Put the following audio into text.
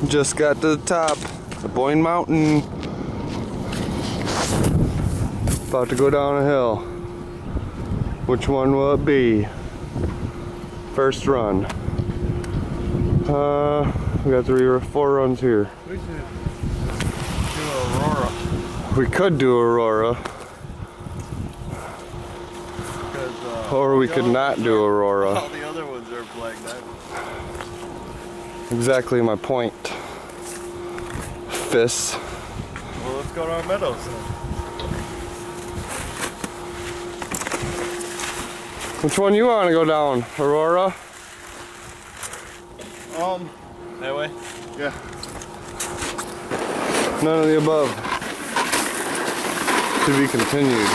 Just got to the top of Boyne Mountain. About to go down a hill. Which one will it be? First run. We got 4 runs here. We should do Aurora. We could do Aurora. Or we could not do Aurora. All the other ones are flagged out. Exactly my point. Fists. Well, let's go to our meadows then. Which one you want to go down? Aurora? That way? Yeah. None of the above. To be continued.